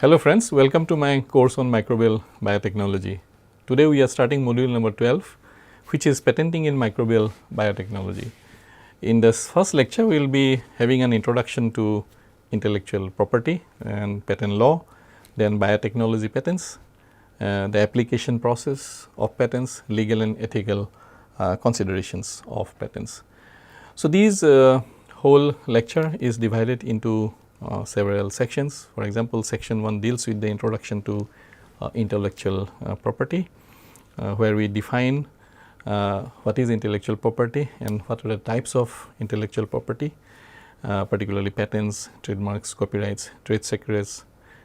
Hello friends, welcome to my course on Microbial Biotechnology. Today we are starting module number 12, which is patenting in Microbial Biotechnology. In this first lecture, we will be having an introduction to intellectual property and patent law, then biotechnology patents, the application process of patents, legal and ethical considerations of patents. So, these whole lecture is divided into several sections. For example, section 1 deals with the introduction to intellectual property, where we define what is intellectual property and what are the types of intellectual property, particularly patents, trademarks, copyrights, trade secrets,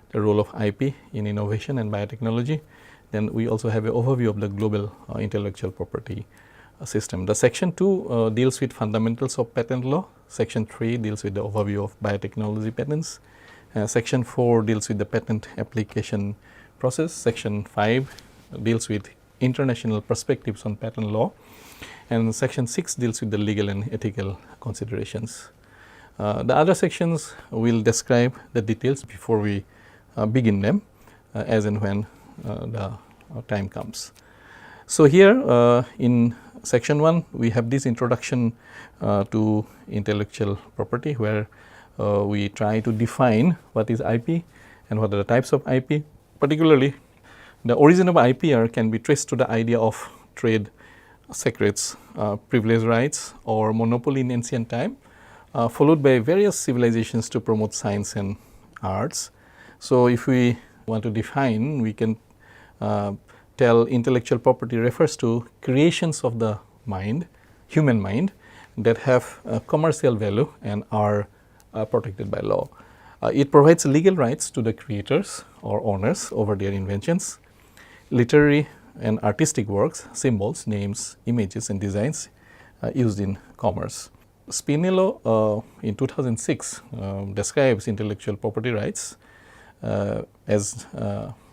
the role of IP in innovation and biotechnology. Then we also have an overview of the global intellectual property system. The section 2 deals with fundamentals of patent law. Section 3 deals with the overview of biotechnology patents. Section 4 deals with the patent application process. Section 5 deals with international perspectives on patent law, and section 6 deals with the legal and ethical considerations. The other sections will describe the details before we begin them as and when the time comes. So, here in section 1 we have this introduction to intellectual property, where we try to define what is IP and what are the types of IP. Particularly, the origin of IPR can be traced to the idea of trade secrets, privilege rights or monopoly in ancient time, followed by various civilizations to promote science and arts. So, if we want to define, we can tell intellectual property refers to creations of the mind, human mind, that have commercial value and are protected by law. It provides legal rights to the creators or owners over their inventions, literary and artistic works, symbols, names, images and designs used in commerce. Spinello in 2006 describes intellectual property rights as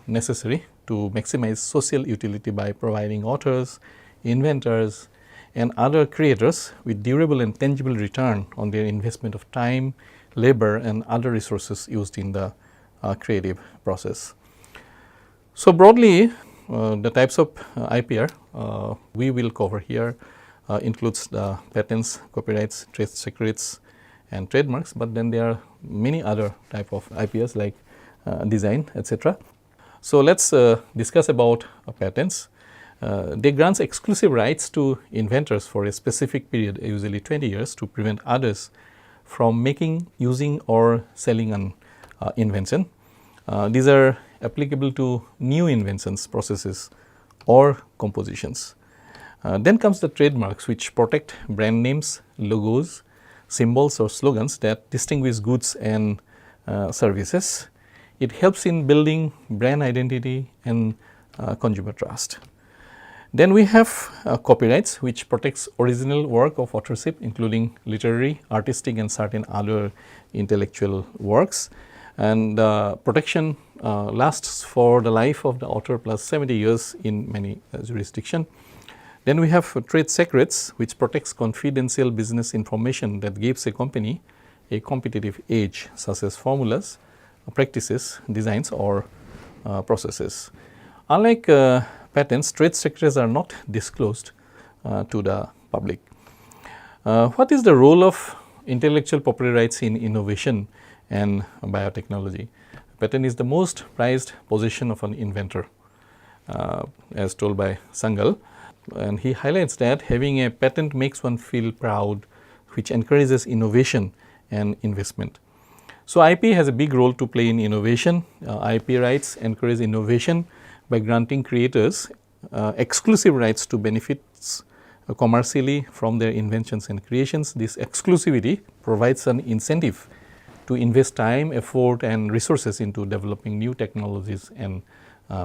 necessary to maximize social utility by providing authors, inventors and other creators with durable and tangible return on their investment of time, labor and other resources used in the creative process. So, broadly the types of IPR we will cover here includes the patents, copyrights, trade secrets and trademarks, but then there are many other type of IPRs like design, etc. So, let us discuss about patents. They grant exclusive rights to inventors for a specific period, usually 20 years, to prevent others from making, using or selling an invention. These are applicable to new inventions, processes or compositions. Then comes the trademarks, which protect brand names, logos, symbols or slogans that distinguish goods and services. It helps in building brand identity and consumer trust. Then we have copyrights, which protects original work of authorship, including literary, artistic and certain other intellectual works, and protection lasts for the life of the author plus 70 years in many jurisdictions. Then we have trade secrets, which protects confidential business information that gives a company a competitive edge, such as formulas, practices, designs or processes. Unlike patents, trade secrets are not disclosed to the public. What is the role of intellectual property rights in innovation and biotechnology? Patent is the most prized possession of an inventor, as told by Sangal, and he highlights that having a patent makes one feel proud, which encourages innovation and investment. So, IP has a big role to play in innovation. IP rights encourage innovation by granting creators exclusive rights to benefits commercially from their inventions and creations. This exclusivity provides an incentive to invest time, effort and resources into developing new technologies and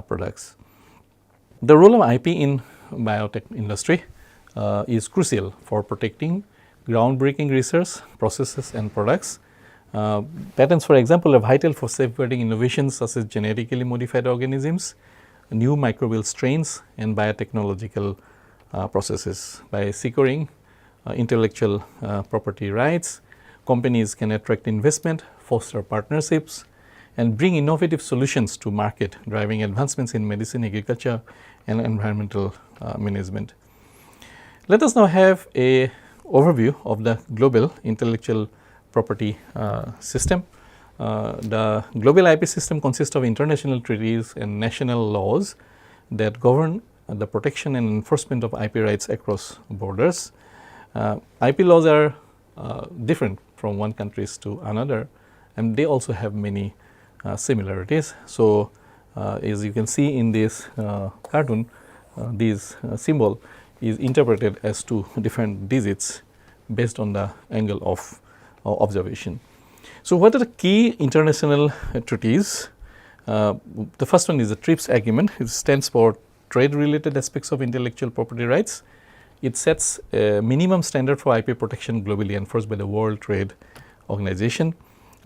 products. The role of IP in biotech industry is crucial for protecting groundbreaking research, processes and products. Patents, for example, are vital for safeguarding innovations such as genetically modified organisms, new microbial strains and biotechnological processes. By securing intellectual property rights, companies can attract investment, foster partnerships, and bring innovative solutions to market, driving advancements in medicine, agriculture and environmental management. Let us now have a overview of the global intellectual property system. The global IP system consists of international treaties and national laws that govern the protection and enforcement of IP rights across borders. IP laws are different from one country to another, and they also have many similarities. So, as you can see in this cartoon, this symbol is interpreted as two different digits based on the angle of observation. So, what are the key international treaties? The first one is the TRIPS agreement. It stands for Trade Related Aspects of Intellectual Property Rights. It sets a minimum standard for IP protection globally enforced by the World Trade Organization.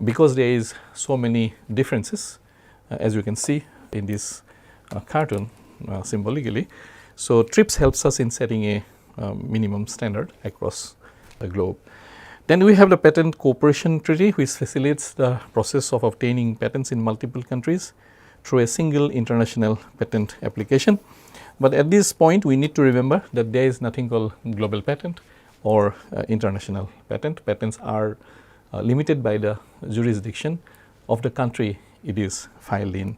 Because there is so many differences, as you can see in this cartoon symbolically. So, TRIPS helps us in setting a minimum standard across the globe. Then we have the Patent Cooperation Treaty, which facilitates the process of obtaining patents in multiple countries through a single international patent application. But at this point, we need to remember that there is nothing called global patent or international patent. Patents are limited by the jurisdiction of the country it is filed in.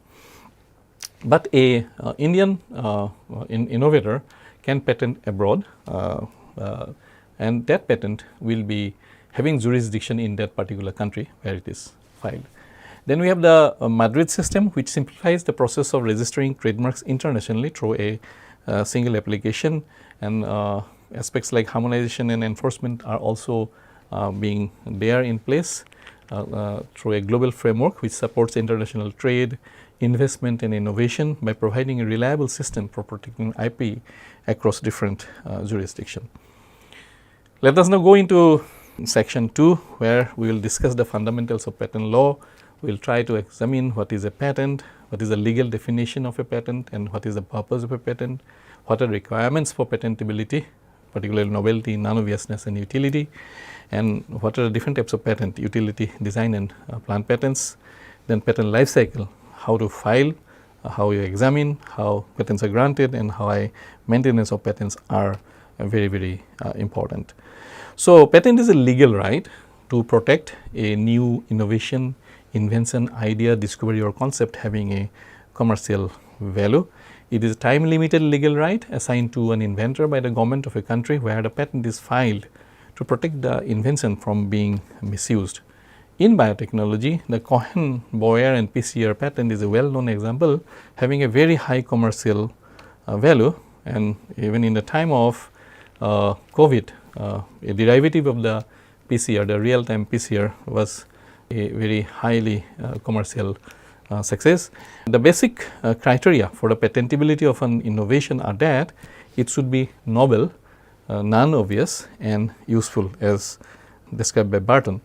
But a Indian innovator can patent abroad, and that patent will be having jurisdiction in that particular country where it is filed. Then we have the Madrid system, which simplifies the process of registering trademarks internationally through a single application, and aspects like harmonization and enforcement are also being there in place through a global framework which supports international trade, investment and innovation by providing a reliable system for protecting IP across different jurisdictions. Let us now go into section 2, where we will discuss the fundamentals of patent law. We will try to examine what is a patent, what is the legal definition of a patent, and what is the purpose of a patent, what are requirements for patentability, particularly novelty, non-obviousness and utility, and what are the different types of patent, utility, design and plant patents. Then patent life cycle, how to file, how you examine, how patents are granted, and how maintenance of patents are very important. So, patent is a legal right to protect a new innovation, invention, idea, discovery or concept having a commercial value. It is a time limited legal right assigned to an inventor by the government of a country where the patent is filed to protect the invention from being misused. In biotechnology, the Cohen, Boyer and PCR patent is a well known example having a very high commercial value, and even in the time of COVID, a derivative of the PCR, the real time PCR was a very highly commercial success. The basic criteria for the patentability of an innovation are that it should be novel, non-obvious and useful, as described by Barton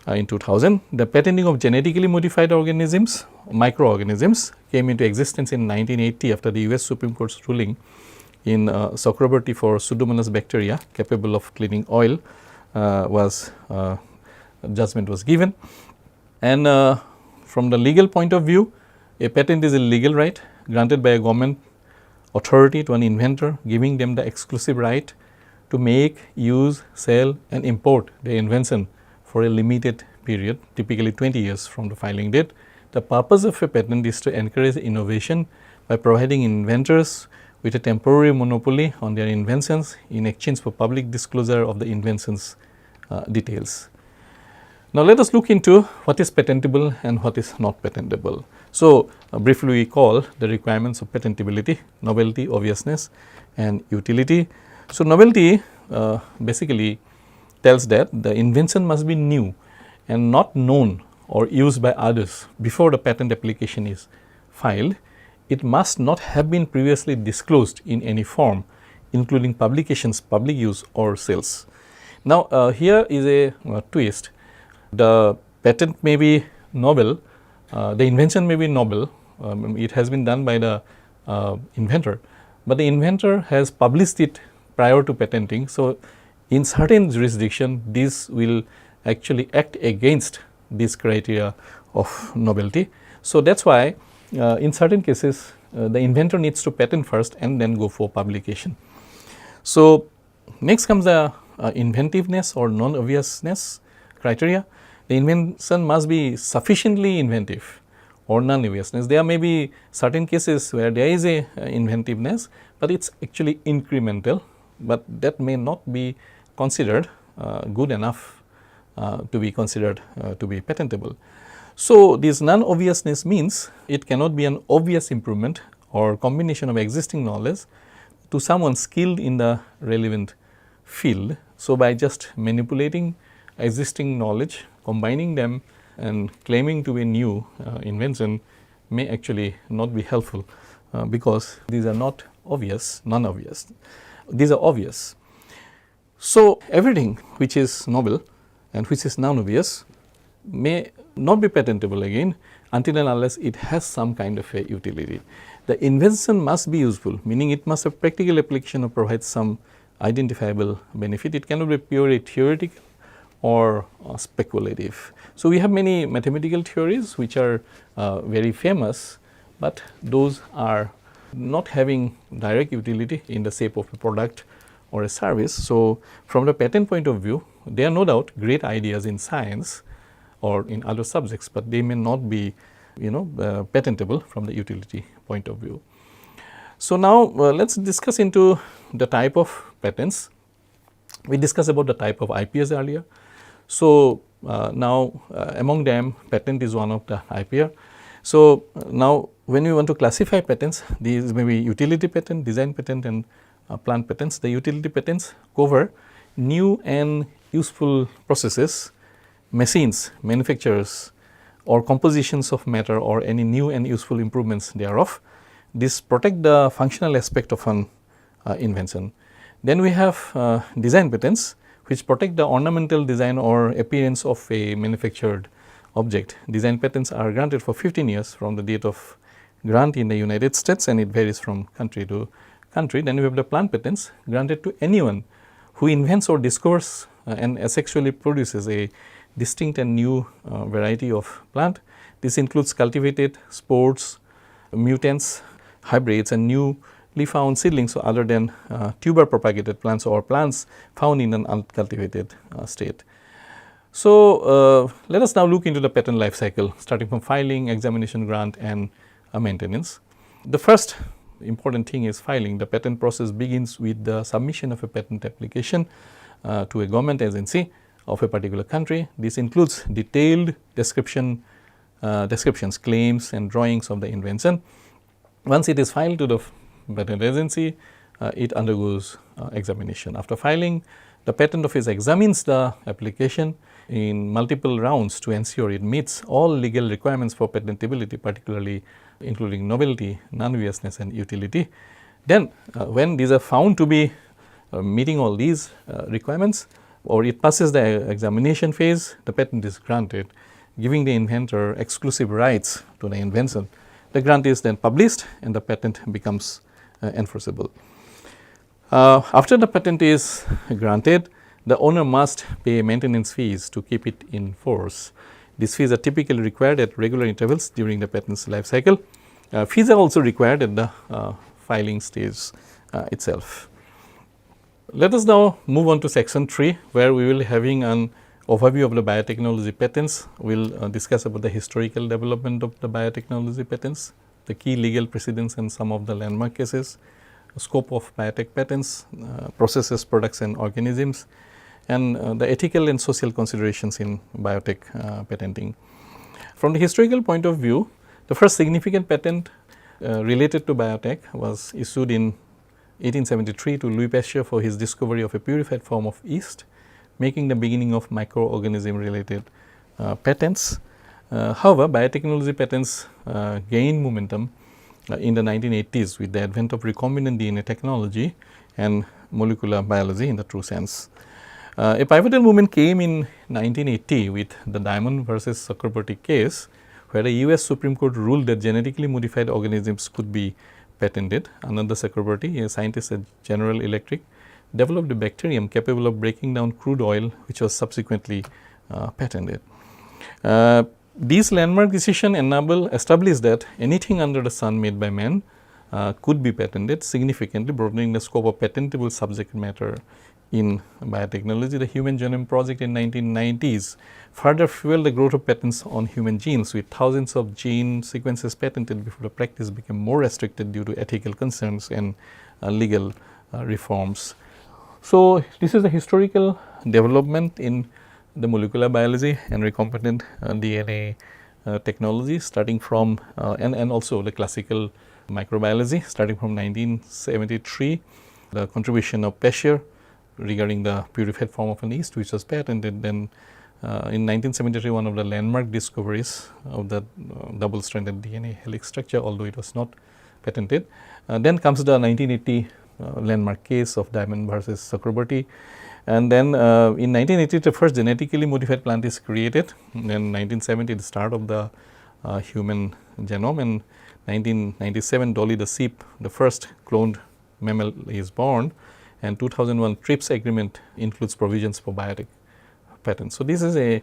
in 2000. The patenting of genetically modified organisms, microorganisms, came into existence in 1980 after the US Supreme Court's ruling in Chakraborty for Pseudomonas bacteria capable of cleaning oil judgment was given. And from the legal point of view, a patent is a legal right granted by a government authority to an inventor, giving them the exclusive right to make, use, sell and import their invention for a limited period, typically 20 years from the filing date. The purpose of a patent is to encourage innovation by providing inventors with a temporary monopoly on their inventions in exchange for public disclosure of the invention's details. Now, let us look into what is patentable and what is not patentable. So, briefly we call the requirements of patentability, novelty, obviousness and utility. So, novelty basically tells that the invention must be new and not known or used by others before the patent application is filed. It must not have been previously disclosed in any form, including publications, public use or sales. Now, here is a twist. The patent may be novel, the invention may be novel, it has been done by the inventor, but the inventor has published it prior to patenting. So, in certain jurisdiction, this will actually act against this criteria of novelty. So, that is why in certain cases the inventor needs to patent first and then go for publication. So, next comes the inventiveness or non-obviousness criteria. The invention must be sufficiently inventive or non-obviousness. There may be certain cases where there is a inventiveness, but it is actually incremental, but that may not be considered good enough to be considered to be patentable. So, this non-obviousness means it cannot be an obvious improvement or combination of existing knowledge to someone skilled in the relevant field. So, by just manipulating existing knowledge, combining them and claiming to be new invention may actually not be helpful because these are not obvious, non-obvious, these are obvious. So, everything which is novel and which is non-obvious may not be patentable again until and unless it has some kind of a utility. The invention must be useful, meaning it must have practical application or provide some identifiable benefit. It cannot be purely theoretical or speculative. So, we have many mathematical theories which are very famous, but those are not having direct utility in the shape of a product or a service. So, from the patent point of view, they are no doubt great ideas in science or in other subjects, but they may not be patentable from the utility point of view. So, now let us discuss into the type of patents. We discussed about the type of IPRs earlier. So, now among them patent is one of the IPR. So, now when we want to classify patents, these may be utility patent, design patent and plant patents. The utility patents cover new and useful processes, machines, manufacturers or compositions of matter or any new and useful improvements thereof. This protect the functional aspect of an invention. Then we have design patents which protect the ornamental design or appearance of a manufactured object. Design patents are granted for 15 years from the date of grant in the United States, and it varies from country to country. Then we have the plant patents granted to anyone who invents or discovers and asexually produces a distinct and new variety of plant. This includes cultivated, spores, mutants, hybrids and newly found seedlings other than tuber propagated plants or plants found in an uncultivated state. So, let us now look into the patent life cycle starting from filing, examination, grant and maintenance. The first important thing is filing. The patent process begins with the submission of a patent application to a government agency of a particular country. This includes detailed descriptions, claims and drawings of the invention. Once it is filed to the patent agency, it undergoes examination. After filing, the patent office examines the application in multiple rounds to ensure it meets all legal requirements for patentability, particularly including novelty, non-obviousness and utility. Then when these are found to be meeting all these requirements, or it passes the examination phase, the patent is granted, giving the inventor exclusive rights to the invention. The grant is then published and the patent becomes enforceable. After the patent is granted, the owner must pay maintenance fees to keep it in force. These fees are typically required at regular intervals during the patent's life cycle. Fees are also required at the filing stage itself. Let us now move on to section 3, where we will be having an overview of the biotechnology patents. We will discuss about the historical development of the biotechnology patents, the key legal precedents and some of the landmark cases, scope of biotech patents, processes, products and organisms, and the ethical and social considerations in biotech patenting. From the historical point of view, the first significant patent related to biotech was issued in 1873 to Louis Pasteur for his discovery of a purified form of yeast, making the beginning of microorganism related patents. However, biotechnology patents gained momentum in the 1980s with the advent of recombinant DNA technology and molecular biology in the true sense. A pivotal movement came in 1980 with the Diamond versus Chakraborty case, where the US Supreme Court ruled that genetically modified organisms could be patented. Another Chakraborty, a scientist at General Electric, developed a bacterium capable of breaking down crude oil, which was subsequently patented. These landmark decisions establish that anything under the sun made by man could be patented, significantly broadening the scope of patentable subject matter in biotechnology. The Human Genome Project in 1990s further fueled the growth of patents on human genes, with thousands of gene sequences patented before the practice became more restricted due to ethical concerns and legal reforms. So, this is the historical development in the molecular biology and recombinant DNA technology, starting from and also the classical microbiology starting from 1973, the contribution of Pescher regarding the purified form of an yeast, which was patented. Then in 1973, one of the landmark discoveries of the double stranded DNA helix structure, although it was not patented. Then comes the 1980 landmark case of Diamond versus Chakraborty. And then in 1980, the first genetically modified plant is created. Then 1970, the start of the human genome, and 1997, Dolly the sheep, the first cloned mammal, is born, and 2001 TRIPS agreement includes provisions for biotech patents. So, this is a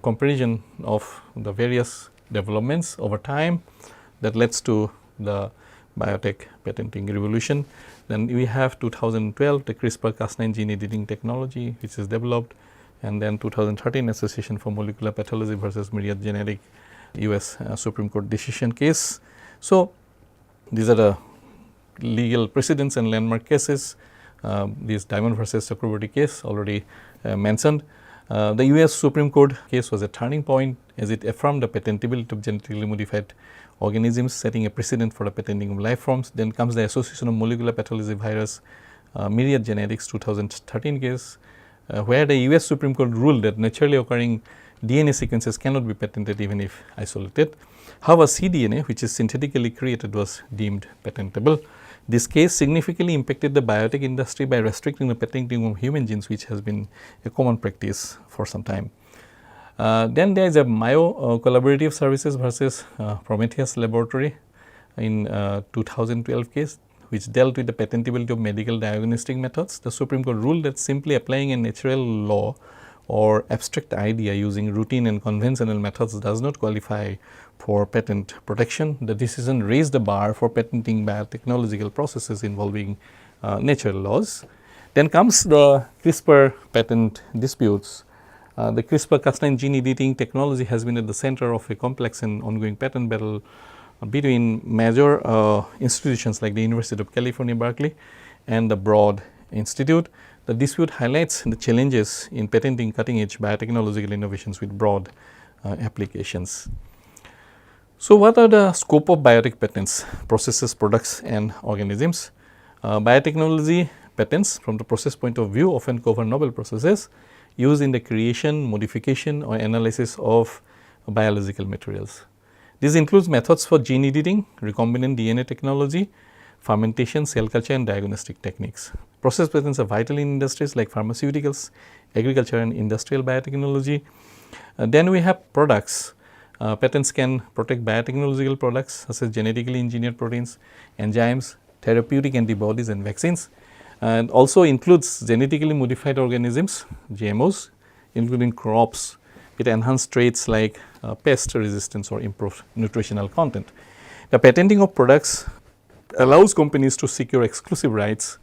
comparison of the various developments over time that leads to the biotech patenting revolution. Then we have 2012, the CRISPR-Cas9 gene editing technology, which is developed, and then 2013, Association for Molecular Pathology versus Myriad Genetic, US Supreme Court decision case. So, these are the legal precedents and landmark cases. This Diamond versus Chakraborty case already mentioned. The US Supreme Court case was a turning point as it affirmed the patentability of genetically modified organisms, setting a precedent for the patenting of life forms. Then comes the Association of Molecular Pathology virus Myriad Genetics 2013 case, where the US Supreme Court ruled that naturally occurring DNA sequences cannot be patented even if isolated. However, cDNA, which is synthetically created, was deemed patentable. This case significantly impacted the biotech industry by restricting the patenting of human genes, which has been a common practice for some time. Then there is a Mayo Collaborative Services versus Prometheus Laboratory in 2012 case, which dealt with the patentability of medical diagnostic methods. The Supreme Court ruled that simply applying a natural law or abstract idea using routine and conventional methods does not qualify for patent protection. The decision raised the bar for patenting biotechnological processes involving natural laws. Then comes the CRISPR patent disputes. The CRISPR-Cas9 gene editing technology has been at the center of a complex and ongoing patent battle between major institutions like the University of California, Berkeley, and the Broad Institute. The dispute highlights the challenges in patenting cutting-edge biotechnological innovations with broad applications. So, what are the scope of biotech patents? Processes, products, and organisms. Biotechnology patents, from the process point of view, often cover novel processes used in the creation, modification, or analysis of biological materials. This includes methods for gene editing, recombinant DNA technology, fermentation, cell culture, and diagnostic techniques. Process patents are vital in industries like pharmaceuticals, agriculture, and industrial biotechnology. Then we have products. Patents can protect biotechnological products such as genetically engineered proteins, enzymes, therapeutic antibodies, and vaccines, and also includes genetically modified organisms, GMOs, including crops with enhanced traits like pest resistance or improved nutritional content. The patenting of products allows companies to secure exclusive rights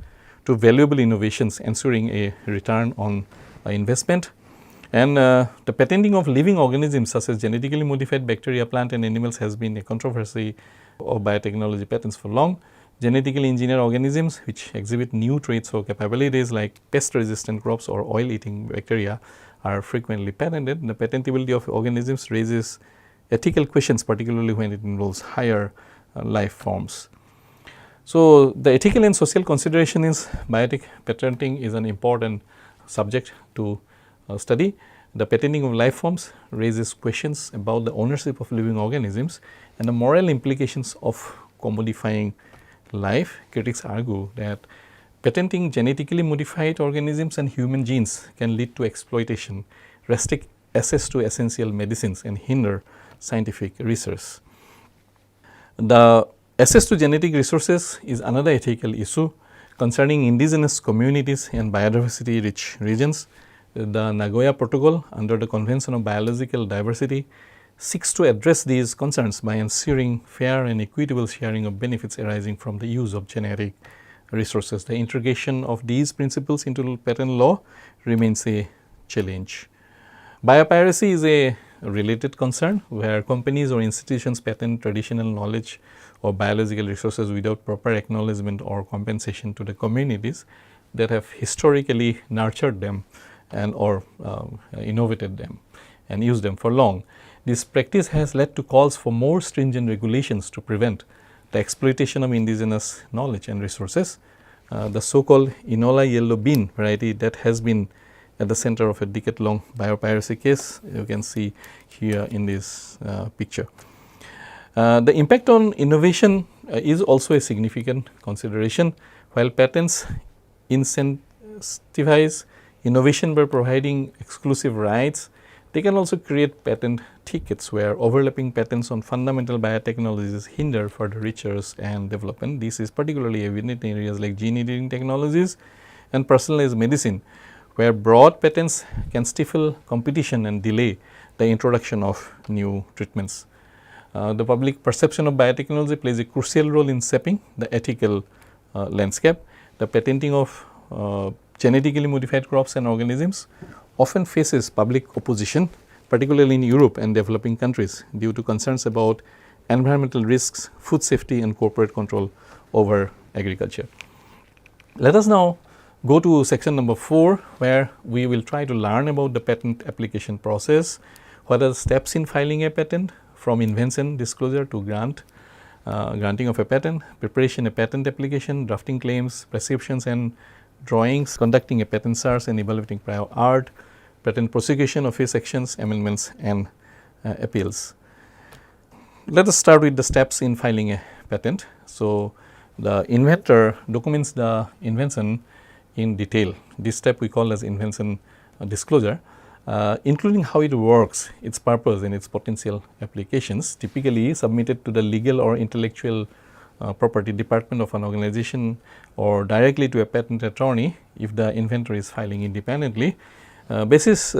to valuable innovations, ensuring a return on investment. And the patenting of living organisms such as genetically modified bacteria, plant, and animals has been a controversy of biotechnology patents for long. Genetically engineered organisms which exhibit new traits or capabilities like pest resistant crops or oil eating bacteria are frequently patented. The patentability of organisms raises ethical questions, particularly when it involves higher life forms. So, the ethical and social consideration in biotech patenting is an important subject to study. The patenting of life forms raises questions about the ownership of living organisms and the moral implications of commodifying life. Critics argue that patenting genetically modified organisms and human genes can lead to exploitation, restrict access to essential medicines, and hinder scientific research. The access to genetic resources is another ethical issue concerning indigenous communities and biodiversity rich regions. The Nagoya Protocol under the Convention on Biological Diversity seeks to address these concerns by ensuring fair and equitable sharing of benefits arising from the use of genetic resources. The integration of these principles into patent law remains a challenge. Biopiracy is a related concern where companies or institutions patent traditional knowledge of biological resources without proper acknowledgement or compensation to the communities that have historically nurtured them and or innovated them and used them for long. This practice has led to calls for more stringent regulations to prevent the exploitation of indigenous knowledge and resources. The so-called Enola yellow bean variety that has been at the center of a decade-long biopiracy case, you can see here in this picture. The impact on innovation is also a significant consideration. While patents incentivize innovation by providing exclusive rights, they can also create patent thickets where overlapping patents on fundamental biotechnologies hinder further research and development. This is particularly evident in areas like gene editing technologies and personalized medicine, where broad patents can stifle competition and delay the introduction of new treatments. The public perception of biotechnology plays a crucial role in shaping the ethical landscape. The patenting of genetically modified crops and organisms often faces public opposition, particularly in Europe and developing countries, due to concerns about environmental risks, food safety and corporate control over agriculture. Let us now go to section number 4, where we will try to learn about the patent application process. What are the steps in filing a patent, from invention disclosure to granting of a patent, preparation of patent application, drafting claims, prescriptions and drawings, conducting a patent search and evaluating prior art, patent prosecution, office actions, amendments and appeals. Let us start with the steps in filing a patent. So, the inventor documents the invention in detail. This step we call as invention disclosure, including how it works, its purpose and its potential applications, typically submitted to the legal or intellectual property department of an organization or directly to a patent attorney if the inventor is filing independently. Basis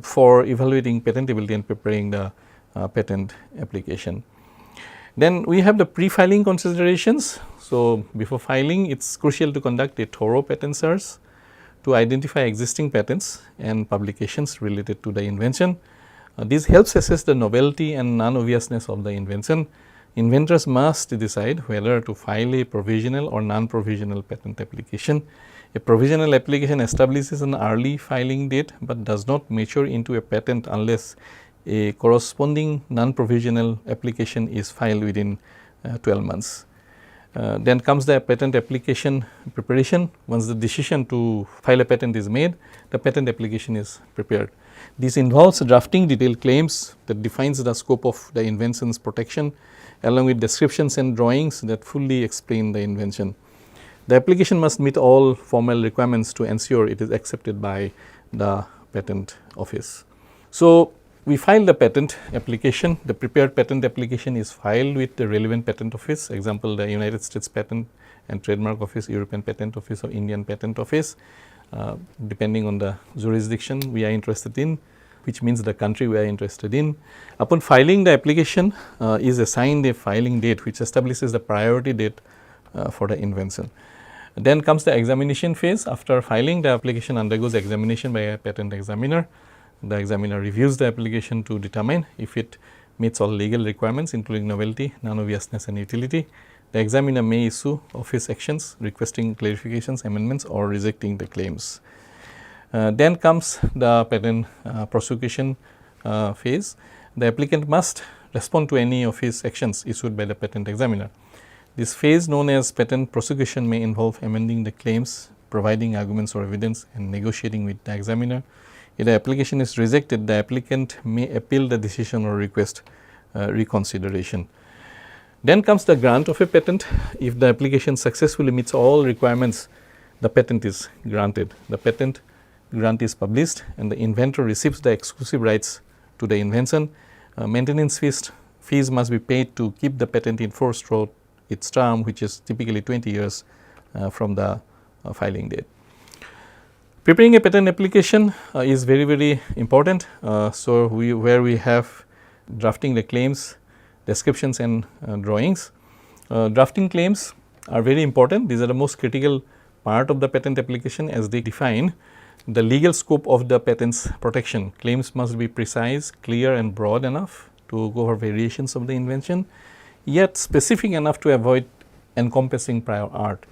for evaluating patentability and preparing the patent application. Then we have the pre-filing considerations. So, before filing, it is crucial to conduct a thorough patent search to identify existing patents and publications related to the invention. This helps assess the novelty and non-obviousness of the invention. Inventors must decide whether to file a provisional or non-provisional patent application. A provisional application establishes an early filing date, but does not mature into a patent unless a corresponding non-provisional application is filed within 12 months. Then comes the patent application preparation. Once the decision to file a patent is made, the patent application is prepared. This involves drafting detailed claims that defines the scope of the invention's protection, along with descriptions and drawings that fully explain the invention. The application must meet all formal requirements to ensure it is accepted by the patent office. So, we file the patent application. The prepared patent application is filed with the relevant patent office, example the United States Patent and Trademark Office, European Patent Office or Indian Patent Office, depending on the jurisdiction we are interested in, which means the country we are interested in. Upon filing the application is assigned a filing date which establishes the priority date for the invention. Then comes the examination phase. After filing, the application undergoes examination by a patent examiner. The examiner reviews the application to determine if it meets all legal requirements, including novelty, non-obviousness and utility. The examiner may issue office actions requesting clarifications, amendments or rejecting the claims. Then comes the patent prosecution phase. The applicant must respond to any office actions issued by the patent examiner. This phase, known as patent prosecution, may involve amending the claims, providing arguments or evidence and negotiating with the examiner. If the application is rejected, the applicant may appeal the decision or request reconsideration. Then comes the grant of a patent. If the application successfully meets all requirements, the patent is granted. The patent grant is published and the inventor receives the exclusive rights to the invention. Maintenance fees must be paid to keep the patent in force throughout its term, which is typically 20 years from the filing date. Preparing a patent application is very important. So, where we have drafting the claims, descriptions and drawings. Drafting claims are very important. These are the most critical part of the patent application as they define the legal scope of the patent's protection. Claims must be precise, clear and broad enough to cover variations of the invention, yet specific enough to avoid encompassing prior art.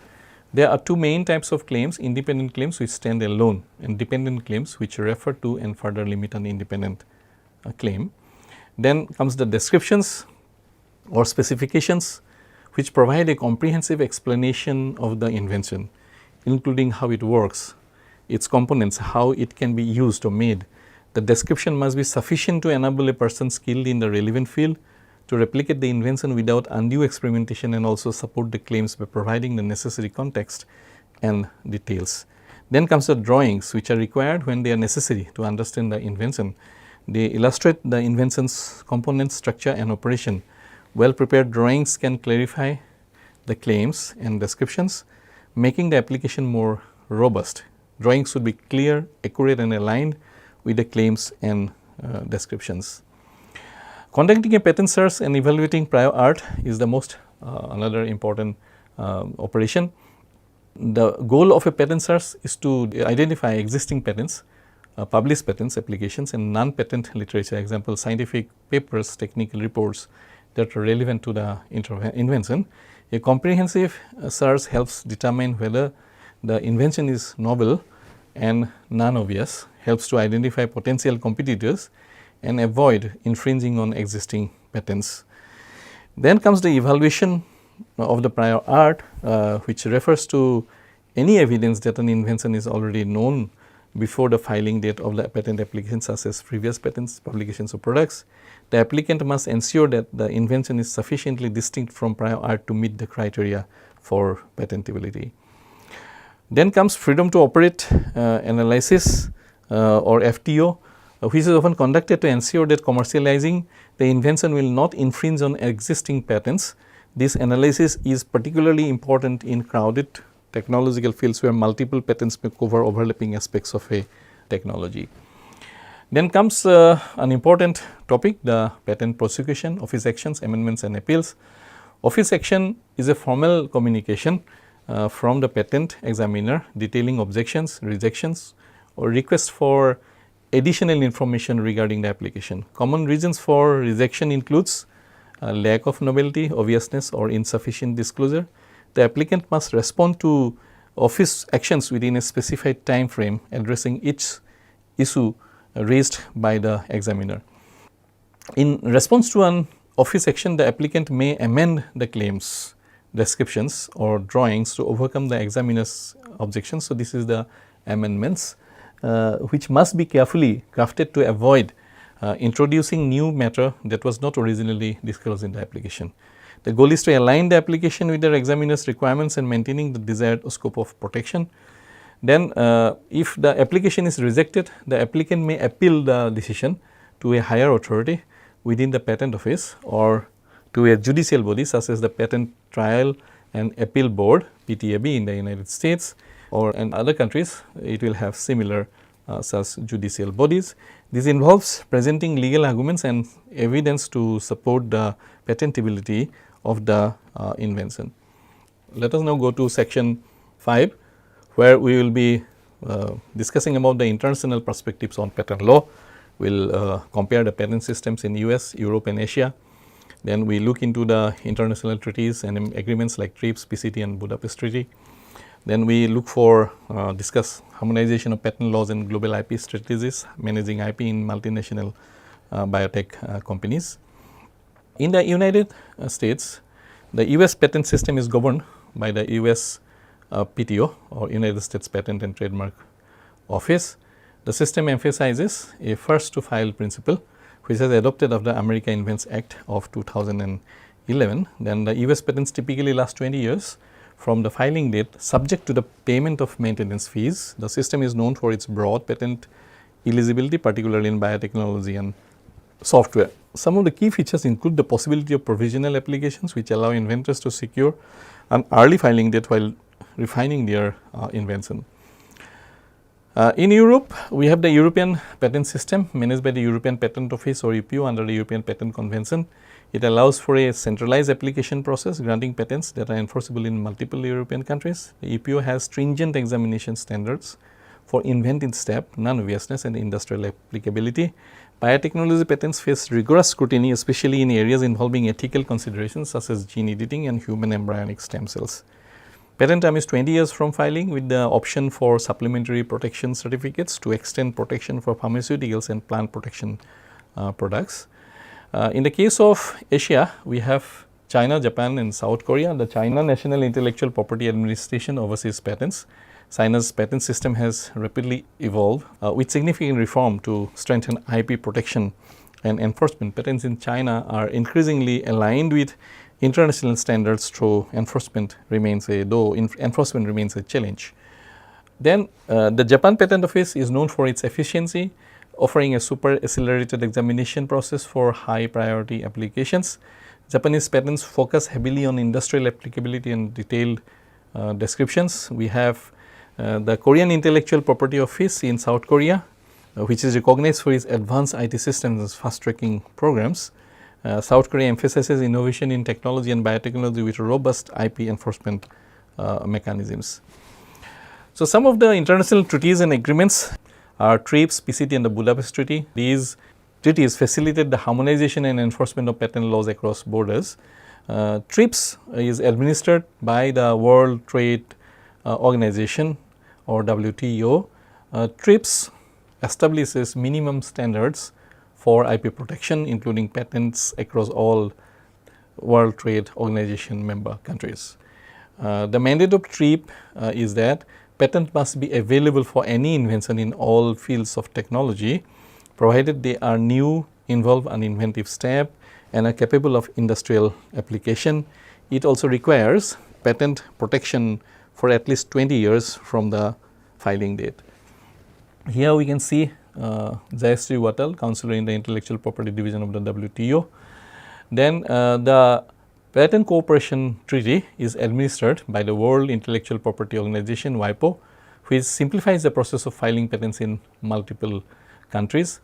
There are two main types of claims: independent claims which stand alone and dependent claims which refer to and further limit an independent claim. Then comes the descriptions or specifications which provide a comprehensive explanation of the invention, including how it works, its components, how it can be used or made. The description must be sufficient to enable a person skilled in the relevant field to replicate the invention without undue experimentation, and also support the claims by providing the necessary context and details. Then comes the drawings, which are required when they are necessary to understand the invention. They illustrate the invention's component, structure and operation. Well prepared drawings can clarify the claims and descriptions, making the application more robust. Drawings should be clear, accurate and aligned with the claims and descriptions. Conducting a patent search and evaluating prior art is the most another important operation. The goal of a patent search is to identify existing patents, published patents, applications and non-patent literature, example scientific papers, technical reports that are relevant to the invention. A comprehensive search helps determine whether the invention is novel and non-obvious, helps to identify potential competitors and avoid infringing on existing patents. Then comes the evaluation of the prior art, which refers to any evidence that an invention is already known before the filing date of the patent application, such as previous patents, publications or products. The applicant must ensure that the invention is sufficiently distinct from prior art to meet the criteria for patentability. Then comes freedom to operate analysis or FTO, which is often conducted to ensure that commercializing the invention will not infringe on existing patents. This analysis is particularly important in crowded technological fields where multiple patents may cover overlapping aspects of a technology. Then comes an important topic, the patent prosecution, office actions, amendments and appeals. Office action is a formal communication from the patent examiner detailing objections, rejections or requests for additional information regarding the application. Common reasons for rejection includes lack of novelty, obviousness or insufficient disclosure. The applicant must respond to office actions within a specified time frame, addressing each issue raised by the examiner. In response to an office action, the applicant may amend the claims, descriptions or drawings to overcome the examiner's objections. So, this is the amendments which must be carefully crafted to avoid introducing new matter that was not originally disclosed in the application. The goal is to align the application with the examiner's requirements and maintaining the desired scope of protection. Then if the application is rejected, the applicant may appeal the decision to a higher authority within the patent office or to a judicial body such as the Patent Trial and Appeal Board PTAB in the United States, or in other countries it will have similar such judicial bodies. This involves presenting legal arguments and evidence to support the patentability of the invention. Let us now go to section 5, where we will be discussing about the international perspectives on patent law. We will compare the patent systems in US, Europe and Asia. Then we look into the international treaties and agreements like TRIPS, PCT and Budapest Treaty. Then we look for discuss harmonization of patent laws and global IP strategies, managing IP in multinational biotech companies. In the United States, the US patent system is governed by the US PTO or United States Patent and Trademark Office. The system emphasizes a first to file principle, which is adopted of the America Invents Act of 2011. Then the US patents typically last 20 years from the filing date, subject to the payment of maintenance fees. The system is known for its broad patent eligibility, particularly in biotechnology and software. Some of the key features include the possibility of provisional applications, which allow inventors to secure an early filing date while refining their invention. In Europe, we have the European patent system managed by the European Patent Office or EPO under the European Patent Convention. It allows for a centralized application process granting patents that are enforceable in multiple European countries. The EPO has stringent examination standards for inventive step, non-obviousness and industrial applicability. Biotechnology patents face rigorous scrutiny, especially in areas involving ethical considerations such as gene editing and human embryonic stem cells. Patent term is 20 years from filing with the option for supplementary protection certificates to extend protection for pharmaceuticals and plant protection products. In the case of Asia, we have China, Japan and South Korea. The China National Intellectual Property Administration oversees patents. China's patent system has rapidly evolved with significant reform to strengthen IP protection and enforcement. Patents in China are increasingly aligned with international standards, though enforcement remains a challenge. Then the Japan Patent Office is known for its efficiency, offering a super accelerated examination process for high priority applications. Japanese patents focus heavily on industrial applicability and detailed descriptions. We have the Korean Intellectual Property Office in South Korea, which is recognized for its advanced IT systems and fast tracking programs. South Korea emphasizes innovation in technology and biotechnology with robust IP enforcement mechanisms. So, some of the international treaties and agreements are TRIPS, PCT and the Budapest Treaty. These treaties facilitate the harmonization and enforcement of patent laws across borders. TRIPS is administered by the World Trade Organization or WTO. TRIPS establishes minimum standards for IP protection, including patents across all World Trade Organization member countries. The mandate of TRIPS is that patent must be available for any invention in all fields of technology, provided they are new, involve an inventive step and are capable of industrial application. It also requires patent protection for at least 20 years from the filing date. Here we can see Jayashree Wattal, counselor in the Intellectual Property Division of the WTO. Then the Patent Cooperation Treaty is administered by the World Intellectual Property Organization WIPO, which simplifies the process of filing patents in multiple countries.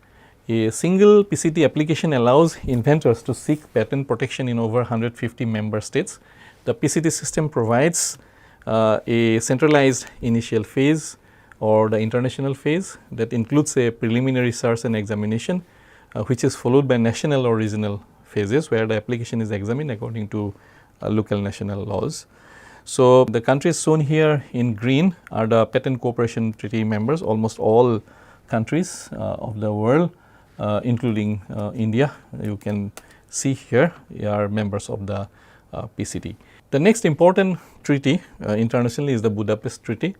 A single PCT application allows inventors to seek patent protection in over 150 member states. The PCT system provides a centralized initial phase or the international phase that includes a preliminary search and examination, which is followed by national or regional phases where the application is examined according to local national laws. So, the countries shown here in green are the Patent Cooperation Treaty members. Almost all countries of the world, including India, you can see here are members of the PCT. The next important treaty internationally is the Budapest Treaty,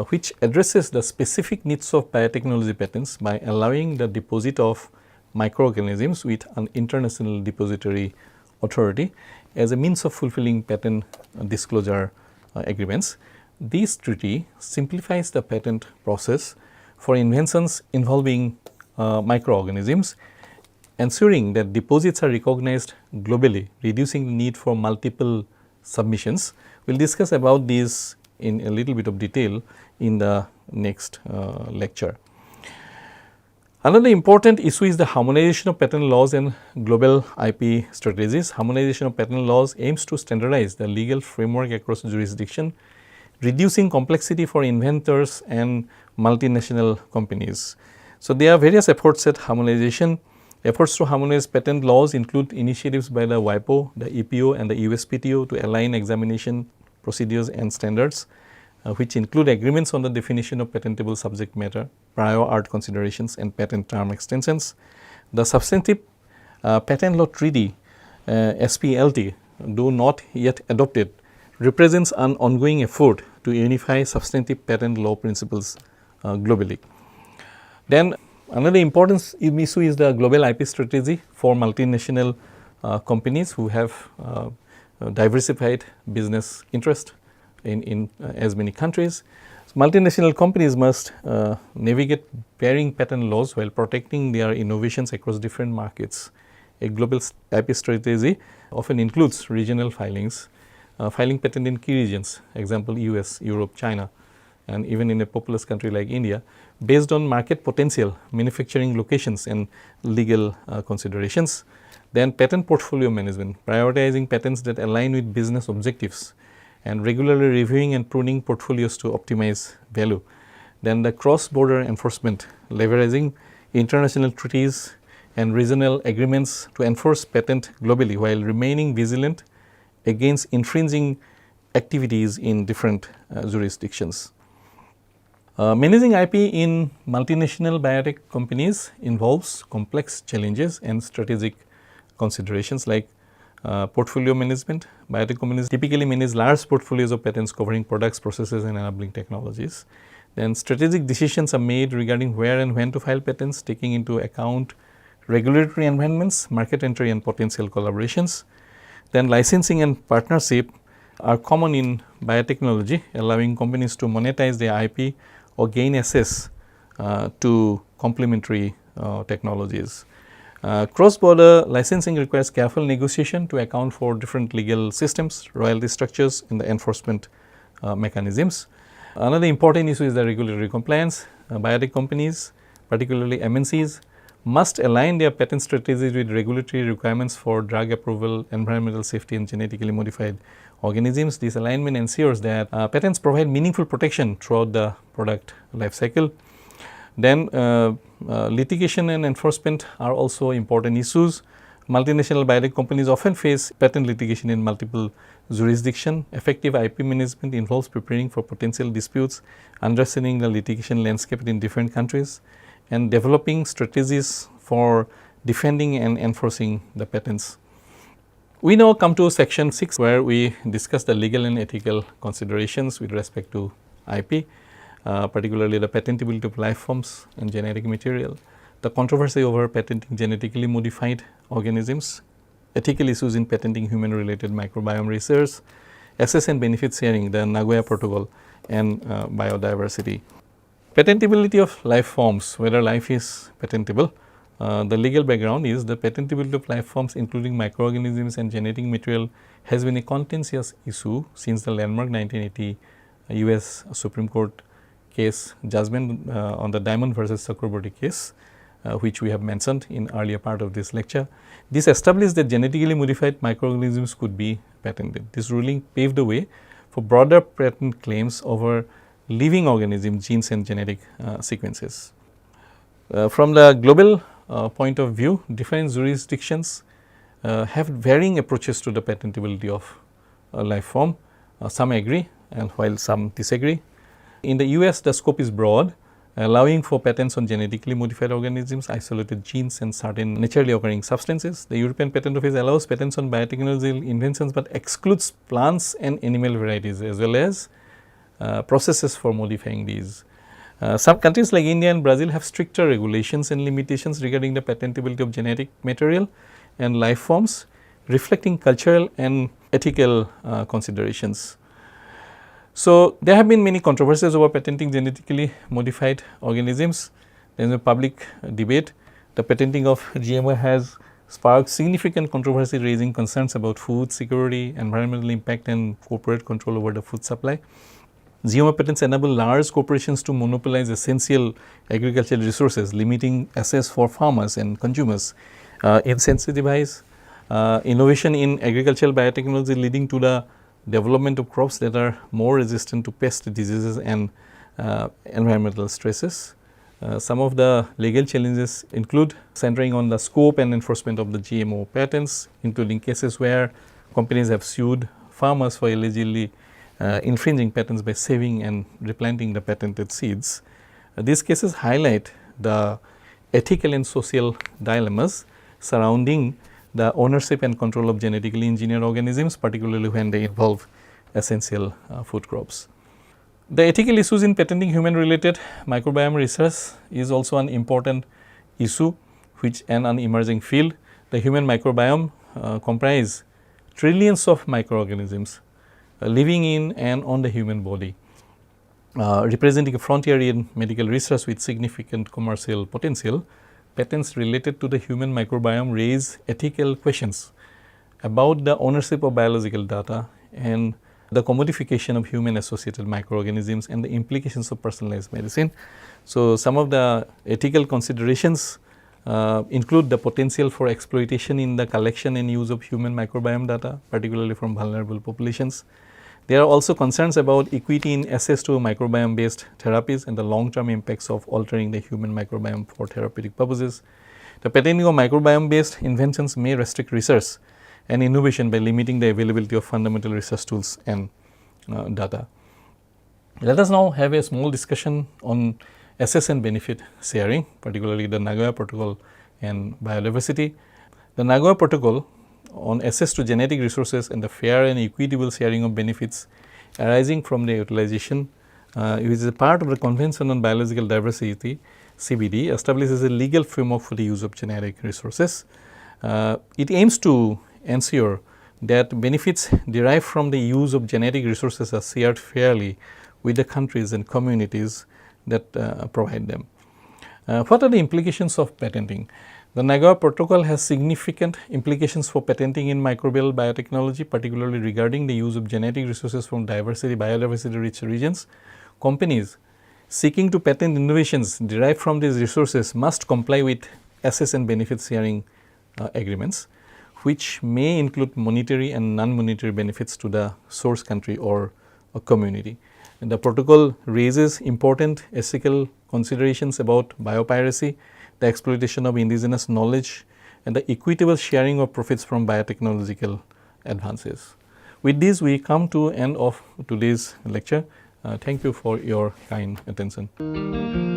which addresses the specific needs of biotechnology patents by allowing the deposit of microorganisms with an international depository authority as a means of fulfilling patent disclosure agreements. This treaty simplifies the patent process for inventions involving microorganisms, ensuring that deposits are recognized globally, reducing the need for multiple submissions. We will discuss about these in a little bit of detail in the next lecture. Another important issue is the harmonization of patent laws and global IP strategies. Harmonization of patent laws aims to standardize the legal framework across jurisdiction, reducing complexity for inventors and multinational companies. So, there are various efforts at harmonization. Efforts to harmonize patent laws include initiatives by the WIPO, the EPO and the USPTO to align examination procedures and standards, which include agreements on the definition of patentable subject matter, prior art considerations and patent term extensions. The substantive patent law treaty SPLT, though not yet adopted, represents an ongoing effort to unify substantive patent law principles globally. Then another important issue is the global IP strategy for multinational companies who have diversified business interest in as many countries. So, multinational companies must navigate varying patent laws while protecting their innovations across different markets. A global IP strategy often includes regional filings, filing patent in key regions, example US, Europe, China and even in a populous country like India, based on market potential, manufacturing locations and legal considerations. Then patent portfolio management, prioritizing patents that align with business objectives and regularly reviewing and pruning portfolios to optimize value. Then the cross-border enforcement, leveraging international treaties and regional agreements to enforce patent globally while remaining vigilant against infringing activities in different jurisdictions. Managing IP in multinational biotech companies involves complex challenges and strategic considerations like portfolio management. Biotech companies typically manage large portfolios of patents covering products, processes and enabling technologies. Then strategic decisions are made regarding where and when to file patents, taking into account regulatory environments, market entry and potential collaborations. Then licensing and partnership are common in biotechnology, allowing companies to monetize their IP or gain access to complementary technologies. Cross-border licensing requires careful negotiation to account for different legal systems, royalty structures and the enforcement mechanisms. Another important issue is the regulatory compliance. Biotech companies, particularly MNCs, must align their patent strategies with regulatory requirements for drug approval, environmental safety and genetically modified organisms. This alignment ensures that patents provide meaningful protection throughout the product life cycle. Then litigation and enforcement are also important issues. Multinational biotech companies often face patent litigation in multiple jurisdictions. Effective IP management involves preparing for potential disputes, understanding the litigation landscape in different countries and developing strategies for defending and enforcing the patents. We now come to section 6 where we discuss the legal and ethical considerations with respect to IP, particularly the patentability of life forms and genetic material, the controversy over patenting genetically modified organisms, ethical issues in patenting human related microbiome research, access and benefit sharing, the Nagoya Protocol and biodiversity. Patentability of life forms, whether life is patentable. The legal background is the patentability of life forms including microorganisms and genetic material has been a contentious issue since the landmark 1980 US Supreme Court case judgment on the Diamond versus Chakraborty case, which we have mentioned in earlier part of this lecture. This established that genetically modified microorganisms could be patented. This ruling paved the way for broader patent claims over living organism genes and genetic sequences. From the global point of view, different jurisdictions have varying approaches to the patentability of a life form. Some agree and while some disagree. In the US, the scope is broad, allowing for patents on genetically modified organisms, isolated genes and certain naturally occurring substances. The European Patent Office allows patents on biotechnological inventions, but excludes plants and animal varieties as well as processes for modifying these. Some countries like India and Brazil have stricter regulations and limitations regarding the patentability of genetic material and life forms, reflecting cultural and ethical considerations. So, there have been many controversies over patenting genetically modified organisms. There is a public debate. The patenting of GMO has sparked significant controversy, raising concerns about food security, environmental impact and corporate control over the food supply. GMO patents enable large corporations to monopolize essential agricultural resources, limiting access for farmers and consumers, incentivize innovation in agricultural biotechnology, leading to the development of crops that are more resistant to pest diseases and environmental stresses. Some of the legal challenges include centering on the scope and enforcement of the GMO patents, including cases where companies have sued farmers for allegedly infringing patents by saving and replanting the patented seeds. These cases highlight the ethical and social dilemmas surrounding the ownership and control of genetically engineered organisms, particularly when they involve essential food crops. The ethical issues in patenting human related microbiome research is also an important issue which an emerging field. The human microbiome comprise trillions of microorganisms living in and on the human body, representing a frontier in medical research with significant commercial potential. Patents related to the human microbiome raise ethical questions about the ownership of biological data and the commodification of human associated microorganisms and the implications of personalized medicine. So, some of the ethical considerations include the potential for exploitation in the collection and use of human microbiome data, particularly from vulnerable populations. There are also concerns about equity in access to microbiome based therapies and the long term impacts of altering the human microbiome for therapeutic purposes. The patenting of microbiome based inventions may restrict research and innovation by limiting the availability of fundamental research tools and data. Let us now have a small discussion on access and benefit sharing, particularly the Nagoya Protocol and biodiversity. The Nagoya Protocol on access to genetic resources and the fair and equitable sharing of benefits arising from their utilization, which is a part of the Convention on Biological Diversity (CBD), establishes a legal framework for the use of genetic resources. It aims to ensure that benefits derived from the use of genetic resources are shared fairly with the countries and communities that provide them. What are the implications of patenting? The Nagoya Protocol has significant implications for patenting in microbial biotechnology, particularly regarding the use of genetic resources from biodiversity rich regions. Companies seeking to patent innovations derived from these resources must comply with access and benefit sharing agreements, which may include monetary and non-monetary benefits to the source country or a community. And the protocol raises important ethical considerations about biopiracy, the exploitation of indigenous knowledge, and the equitable sharing of profits from biotechnological advances. With this, we come to end of today's lecture. Thank you for your kind attention.